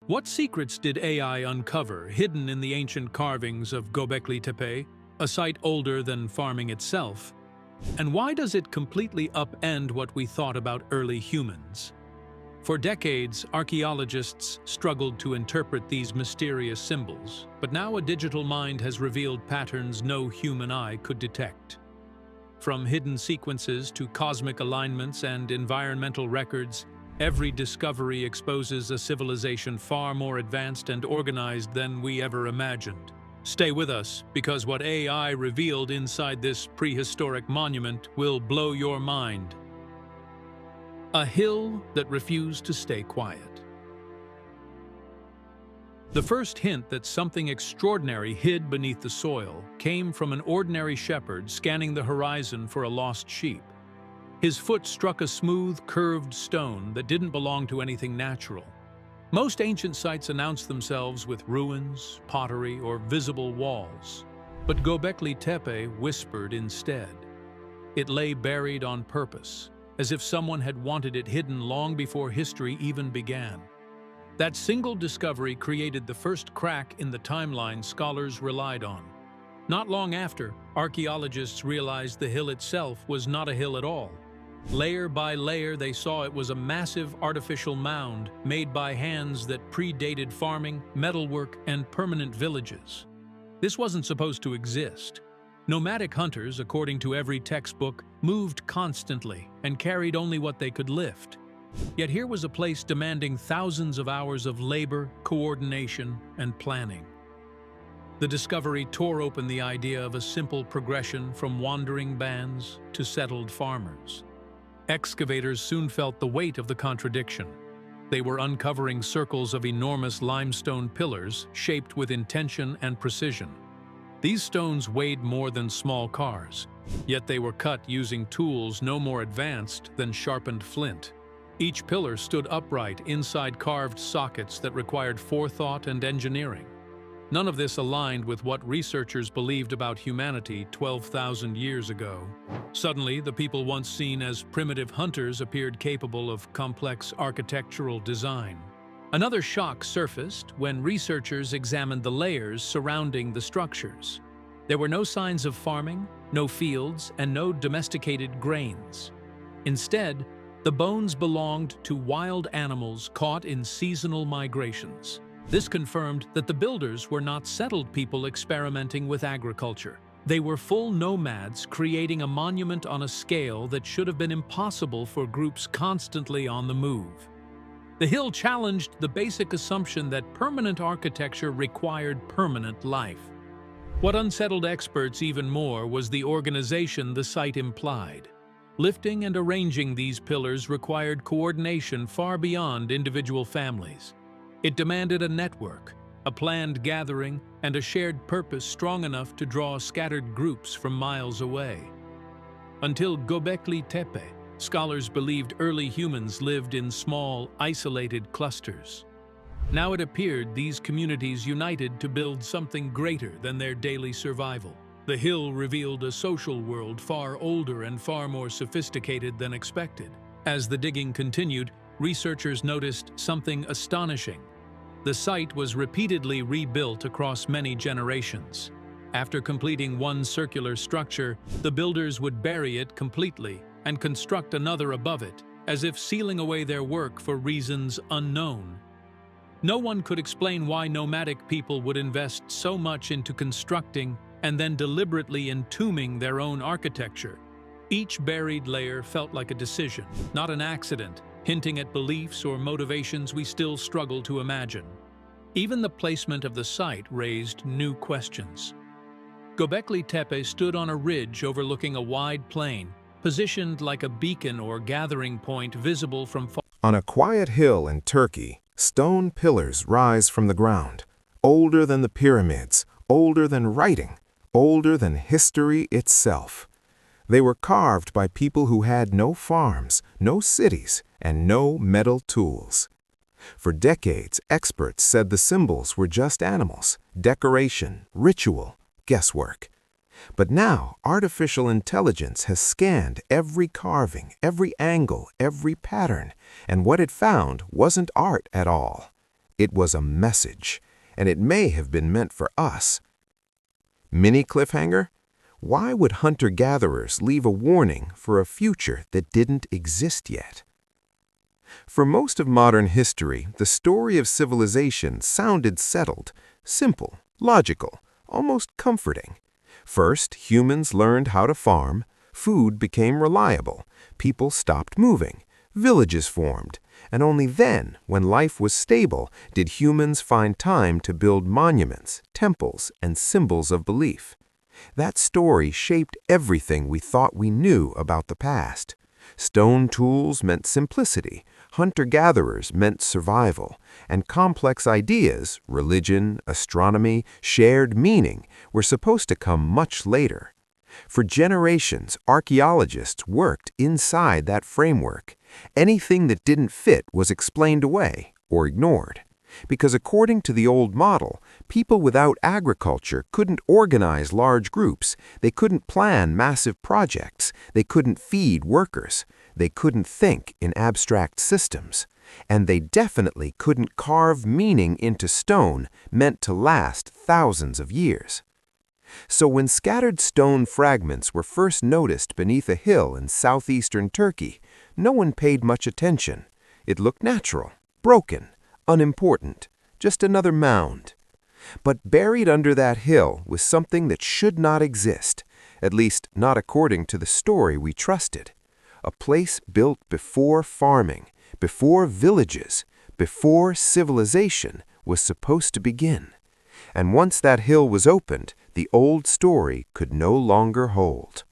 What secrets did AI uncover hidden in the ancient carvings of Göbekli Tepe, a site older than farming itself? And why does it completely upend what we thought about early humans? For decades, archaeologists struggled to interpret these mysterious symbols, but now a digital mind has revealed patterns no human eye could detect. From hidden sequences to cosmic alignments and environmental records, every discovery exposes a civilization far more advanced and organized than we ever imagined. Stay with us, because what AI revealed inside this prehistoric monument will blow your mind. A hill that refused to stay quiet. The first hint that something extraordinary hid beneath the soil came from an ordinary shepherd scanning the horizon for a lost sheep. His foot struck a smooth, curved stone that didn't belong to anything natural. Most ancient sites announced themselves with ruins, pottery, or visible walls. But Göbekli Tepe whispered instead. It lay buried on purpose, as if someone had wanted it hidden long before history even began. That single discovery created the first crack in the timeline scholars relied on. Not long after, archaeologists realized the hill itself was not a hill at all. Layer by layer, they saw it was a massive artificial mound made by hands that predated farming, metalwork, and permanent villages. This wasn't supposed to exist. Nomadic hunters, according to every textbook, moved constantly and carried only what they could lift. Yet here was a place demanding thousands of hours of labor, coordination, and planning. The discovery tore open the idea of a simple progression from wandering bands to settled farmers. Excavators soon felt the weight of the contradiction. They were uncovering circles of enormous limestone pillars shaped with intention and precision. These stones weighed more than small cars, yet they were cut using tools no more advanced than sharpened flint. Each pillar stood upright inside carved sockets that required forethought and engineering. None of this aligned with what researchers believed about humanity 12,000 years ago. Suddenly, the people once seen as primitive hunters appeared capable of complex architectural design. Another shock surfaced when researchers examined the layers surrounding the structures. There were no signs of farming, no fields, and no domesticated grains. Instead, the bones belonged to wild animals caught in seasonal migrations. This confirmed that the builders were not settled people experimenting with agriculture. They were full nomads creating a monument on a scale that should have been impossible for groups constantly on the move. The hill challenged the basic assumption that permanent architecture required permanent life. What unsettled experts even more was the organization the site implied. Lifting and arranging these pillars required coordination far beyond individual families. It demanded a network, a planned gathering, and a shared purpose strong enough to draw scattered groups from miles away. Until Göbekli Tepe, scholars believed early humans lived in small, isolated clusters. Now it appeared these communities united to build something greater than their daily survival. The hill revealed a social world far older and far more sophisticated than expected. As the digging continued, researchers noticed something astonishing. The site was repeatedly rebuilt across many generations. After completing one circular structure, the builders would bury it completely and construct another above it, as if sealing away their work for reasons unknown. No one could explain why nomadic people would invest so much into constructing and then deliberately entombing their own architecture. Each buried layer felt like a decision, not an accident, hinting at beliefs or motivations we still struggle to imagine. Even the placement of the site raised new questions. Göbekli Tepe stood on a ridge overlooking a wide plain, positioned like a beacon or gathering point visible from far. On a quiet hill in Turkey, stone pillars rise from the ground, older than the pyramids, older than writing, older than history itself. They were carved by people who had no farms, no cities, and no metal tools. For decades, experts said the symbols were just animals, decoration, ritual, guesswork. But now, artificial intelligence has scanned every carving, every angle, every pattern, and what it found wasn't art at all. It was a message, and it may have been meant for us. Mini cliffhanger? Why would hunter-gatherers leave a warning for a future that didn't exist yet? For most of modern history, the story of civilization sounded settled, simple, logical, almost comforting. First, humans learned how to farm, food became reliable, people stopped moving, villages formed, and only then, when life was stable, did humans find time to build monuments, temples, and symbols of belief. That story shaped everything we thought we knew about the past. Stone tools meant simplicity, hunter-gatherers meant survival, and complex ideas, religion, astronomy, shared meaning, were supposed to come much later. For generations, archaeologists worked inside that framework. Anything that didn't fit was explained away or ignored. Because according to the old model, people without agriculture couldn't organize large groups, they couldn't plan massive projects, they couldn't feed workers, they couldn't think in abstract systems, and they definitely couldn't carve meaning into stone meant to last thousands of years. So when scattered stone fragments were first noticed beneath a hill in southeastern Turkey, no one paid much attention. It looked natural, broken, unimportant, just another mound. But buried under that hill was something that should not exist, at least not according to the story we trusted. A place built before farming, before villages, before civilization was supposed to begin. And once that hill was opened, the old story could no longer hold.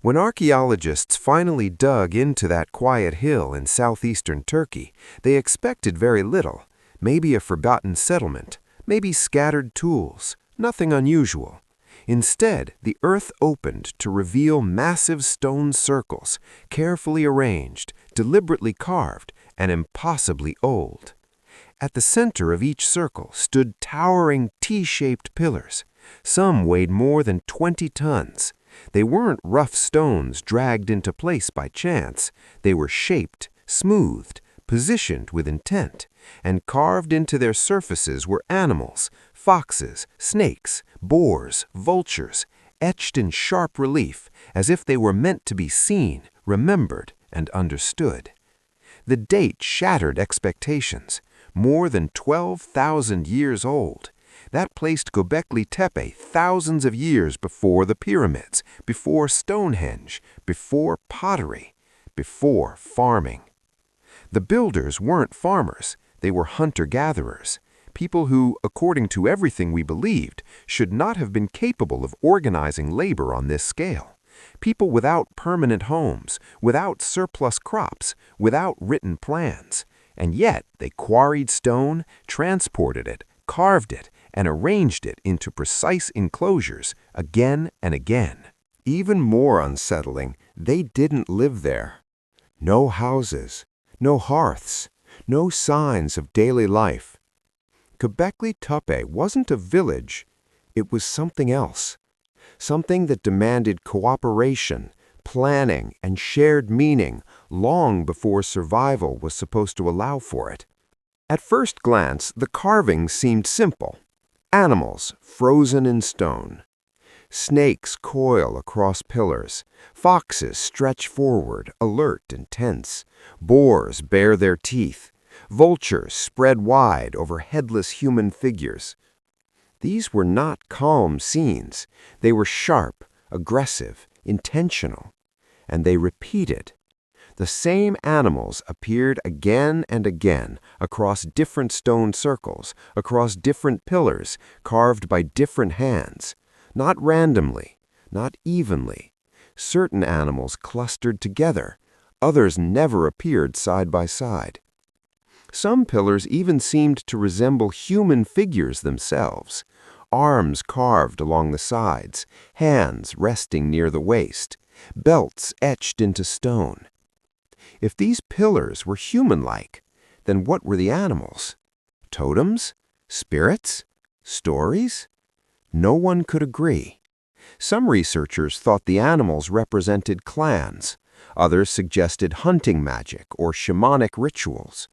When archaeologists finally dug into that quiet hill in southeastern Turkey, they expected very little, maybe a forgotten settlement, maybe scattered tools, nothing unusual. Instead, the earth opened to reveal massive stone circles, carefully arranged, deliberately carved, and impossibly old. At the center of each circle stood towering T-shaped pillars. Some weighed more than 20 tons. They weren't rough stones dragged into place by chance. They were shaped, smoothed, positioned with intent, and carved into their surfaces were animals, foxes, snakes, boars, vultures, etched in sharp relief as if they were meant to be seen, remembered, and understood. The date shattered expectations. More than 12,000 years old. That placed Göbekli Tepe thousands of years before the pyramids, before Stonehenge, before pottery, before farming. The builders weren't farmers, they were hunter-gatherers, people who, according to everything we believed, should not have been capable of organizing labor on this scale. People without permanent homes, without surplus crops, without written plans. And yet they quarried stone, transported it, carved it, and arranged it into precise enclosures again and again. Even more unsettling, they didn't live there. No houses, no hearths, no signs of daily life. Göbekli Tepe wasn't a village, it was something else. Something that demanded cooperation, planning, and shared meaning long before survival was supposed to allow for it. At first glance, the carving seemed simple. Animals frozen in stone. Snakes coil across pillars. Foxes stretch forward, alert and tense. Boars bare their teeth. Vultures spread wide over headless human figures. These were not calm scenes. They were sharp, aggressive, intentional. And they repeated. The same animals appeared again and again across different stone circles, across different pillars, carved by different hands. Not randomly, not evenly. Certain animals clustered together, others never appeared side by side. Some pillars even seemed to resemble human figures themselves, arms carved along the sides, hands resting near the waist, belts etched into stone. If these pillars were human-like, then what were the animals? Totems? Spirits? Stories? No one could agree. Some researchers thought the animals represented clans. Others suggested hunting magic or shamanic rituals.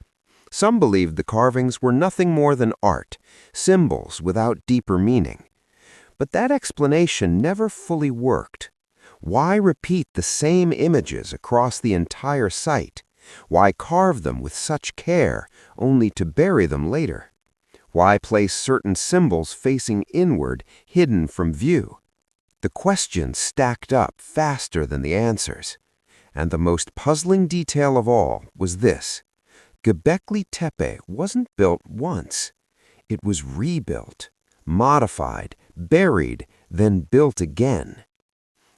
Some believed the carvings were nothing more than art, symbols without deeper meaning. But that explanation never fully worked. Why repeat the same images across the entire site? Why carve them with such care, only to bury them later? Why place certain symbols facing inward, hidden from view? The questions stacked up faster than the answers. And the most puzzling detail of all was this: Göbekli Tepe wasn't built once. It was rebuilt, modified, buried, then built again.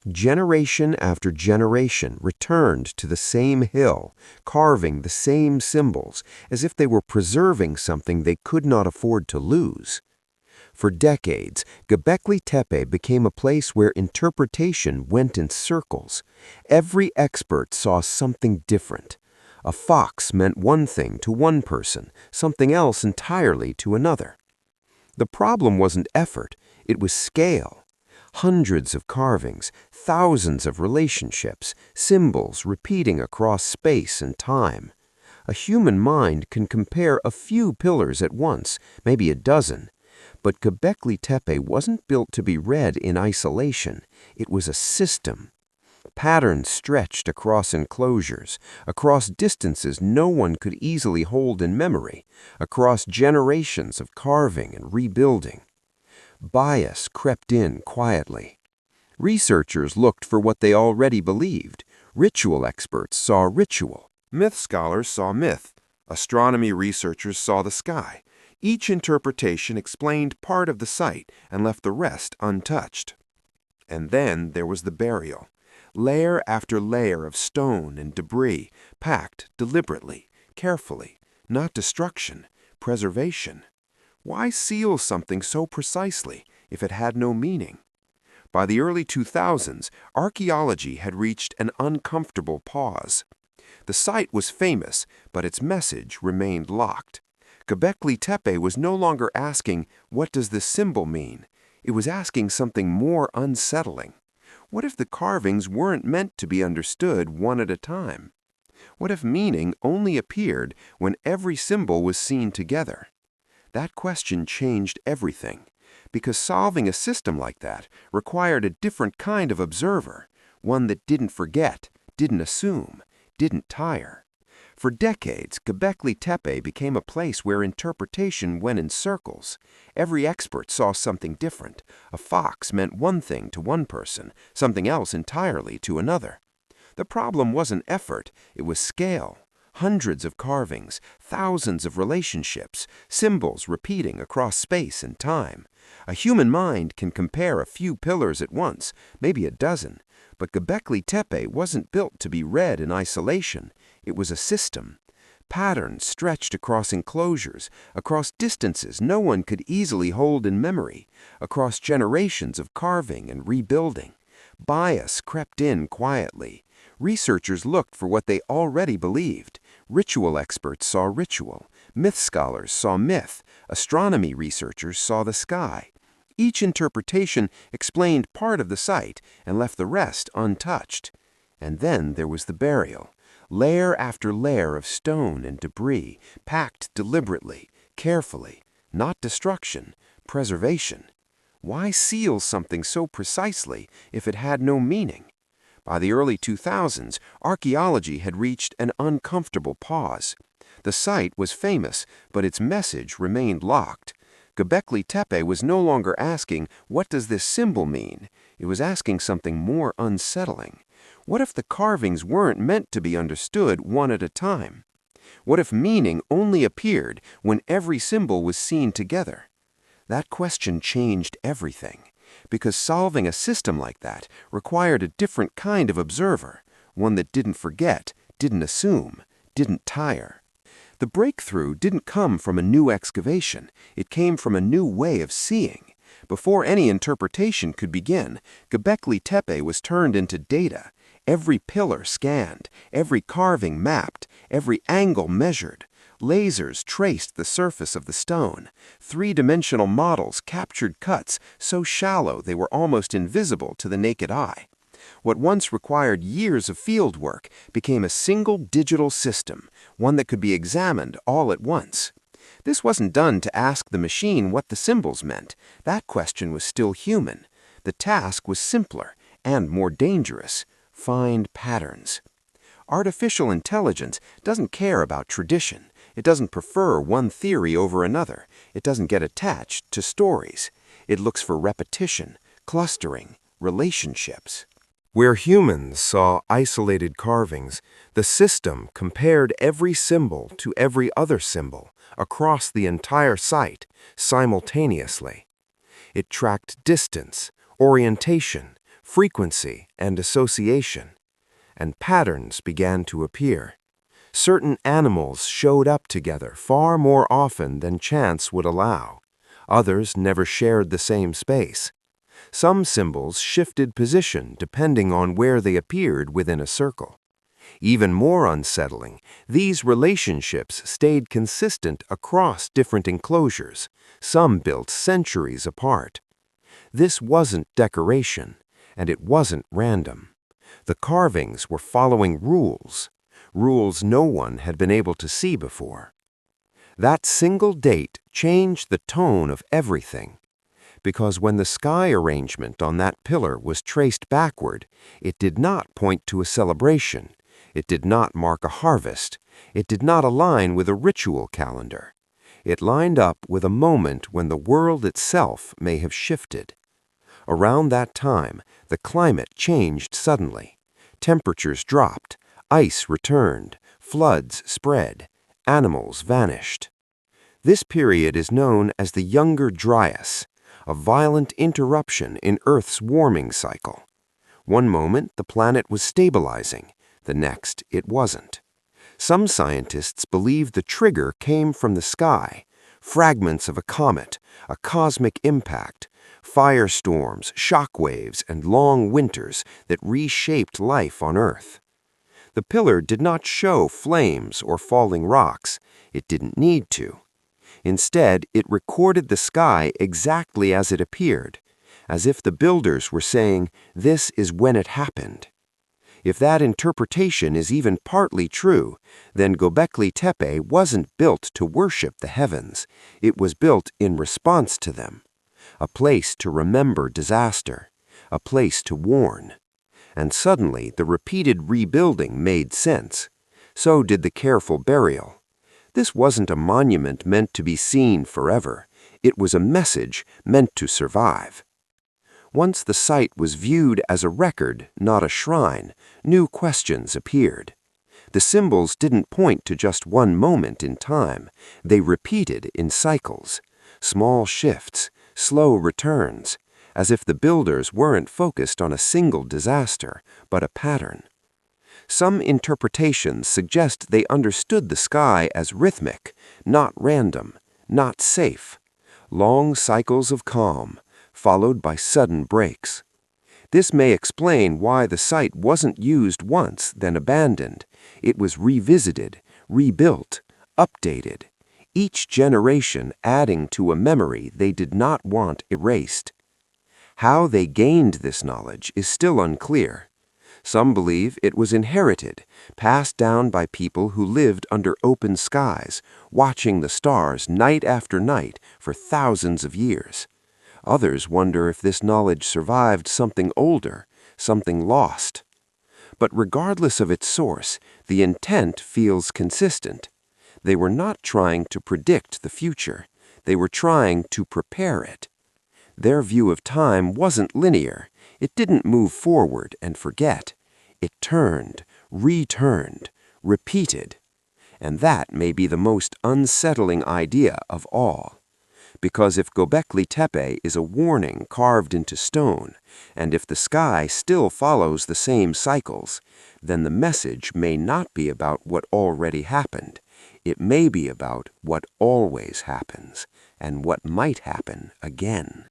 Generation after generation returned to the same hill, carving the same symbols, as if they were preserving something they could not afford to lose. For decades, Göbekli Tepe became a place where interpretation went in circles. Every expert saw something different. A fox meant one thing to one person, something else entirely to another. The problem wasn't effort, it was scale. Hundreds of carvings, thousands of relationships, symbols repeating across space and time. A human mind can compare a few pillars at once, maybe a dozen. But Göbekli Tepe wasn't built to be read in isolation. It was a system. Patterns stretched across enclosures, across distances no one could easily hold in memory, across generations of carving and rebuilding. Bias crept in quietly. Researchers looked for what they already believed. Ritual experts saw ritual. Myth scholars saw myth. Astronomy researchers saw the sky. Each interpretation explained part of the site and left the rest untouched. And then there was the burial. Layer after layer of stone and debris, packed deliberately, carefully. Not destruction, preservation. Why seal something so precisely if it had no meaning? By the early 2000s, archaeology had reached an uncomfortable pause. The site was famous, but its message remained locked. Göbekli Tepe was no longer asking, "What does this symbol mean?" It was asking something more unsettling. What if the carvings weren't meant to be understood one at a time? What if meaning only appeared when every symbol was seen together? That question changed everything, because solving a system like that required a different kind of observer, one that didn't forget, didn't assume, didn't tire. For decades, Göbekli Tepe became a place where interpretation went in circles. Every expert saw something different. A fox meant one thing to one person, something else entirely to another. The problem wasn't effort, it was scale. Hundreds of carvings, thousands of relationships, symbols repeating across space and time. A human mind can compare a few pillars at once, maybe a dozen. But Göbekli Tepe wasn't built to be read in isolation. It was a system. Patterns stretched across enclosures, across distances no one could easily hold in memory, across generations of carving and rebuilding. Bias crept in quietly. Researchers looked for what they already believed. Ritual experts saw ritual. Myth scholars saw myth. Astronomy researchers saw the sky. Each interpretation explained part of the site and left the rest untouched. And then there was the burial. Layer after layer of stone and debris, packed deliberately, carefully. Not destruction, preservation. Why seal something so precisely if it had no meaning? By the early 2000s, archaeology had reached an uncomfortable pause. The site was famous, but its message remained locked. Göbekli Tepe was no longer asking, "What does this symbol mean?" It was asking something more unsettling. What if the carvings weren't meant to be understood one at a time? What if meaning only appeared when every symbol was seen together? That question changed everything, because solving a system like that required a different kind of observer, one that didn't forget, didn't assume, didn't tire. The breakthrough didn't come from a new excavation, it came from a new way of seeing. Before any interpretation could begin, Göbekli Tepe was turned into data. Every pillar scanned, every carving mapped, every angle measured. Lasers traced the surface of the stone. Three-dimensional models captured cuts so shallow they were almost invisible to the naked eye. What once required years of field work became a single digital system, one that could be examined all at once. This wasn't done to ask the machine what the symbols meant. That question was still human. The task was simpler and more dangerous: find patterns. Artificial intelligence doesn't care about tradition. It doesn't prefer one theory over another. It doesn't get attached to stories. It looks for repetition, clustering, relationships. Where humans saw isolated carvings, the system compared every symbol to every other symbol across the entire site simultaneously. It tracked distance, orientation, frequency, and association, and patterns began to appear. Certain animals showed up together far more often than chance would allow. Others never shared the same space. Some symbols shifted position depending on where they appeared within a circle. Even more unsettling, these relationships stayed consistent across different enclosures, some built centuries apart. This wasn't decoration, and it wasn't random. The carvings were following rules no one had been able to see before. That single date changed the tone of everything, because when the sky arrangement on that pillar was traced backward, it did not point to a celebration. It did not mark a harvest. It did not align with a ritual calendar. It lined up with a moment when the world itself may have shifted. Around that time, the climate changed suddenly. Temperatures dropped, ice returned, floods spread, animals vanished. This period is known as the Younger Dryas, a violent interruption in Earth's warming cycle. One moment, the planet was stabilizing. The next, it wasn't. Some scientists believe the trigger came from the sky, fragments of a comet, a cosmic impact, firestorms, shock waves, and long winters that reshaped life on Earth. The pillar did not show flames or falling rocks. It didn't need to. Instead, it recorded the sky exactly as it appeared, as if the builders were saying, "This is when it happened." If that interpretation is even partly true, then Göbekli Tepe wasn't built to worship the heavens. It was built in response to them. A place to remember disaster, a place to warn. And suddenly, the repeated rebuilding made sense. So did the careful burial. This wasn't a monument meant to be seen forever. It was a message meant to survive. Once the site was viewed as a record, not a shrine, new questions appeared. The symbols didn't point to just one moment in time. They repeated in cycles, small shifts, slow returns, as if the builders weren't focused on a single disaster, but a pattern. Some interpretations suggest they understood the sky as rhythmic, not random, not safe. Long cycles of calm, followed by sudden breaks. This may explain why the site wasn't used once, then abandoned. It was revisited, rebuilt, updated, each generation adding to a memory they did not want erased. How they gained this knowledge is still unclear. Some believe it was inherited, passed down by people who lived under open skies, watching the stars night after night for thousands of years. Others wonder if this knowledge survived something older, something lost. But regardless of its source, the intent feels consistent. They were not trying to predict the future. They were trying to prepare it. Their view of time wasn't linear. It didn't move forward and forget. It turned, returned, repeated. And that may be the most unsettling idea of all. Because if Göbekli Tepe is a warning carved into stone, and if the sky still follows the same cycles, then the message may not be about what already happened. It may be about what always happens, and what might happen again.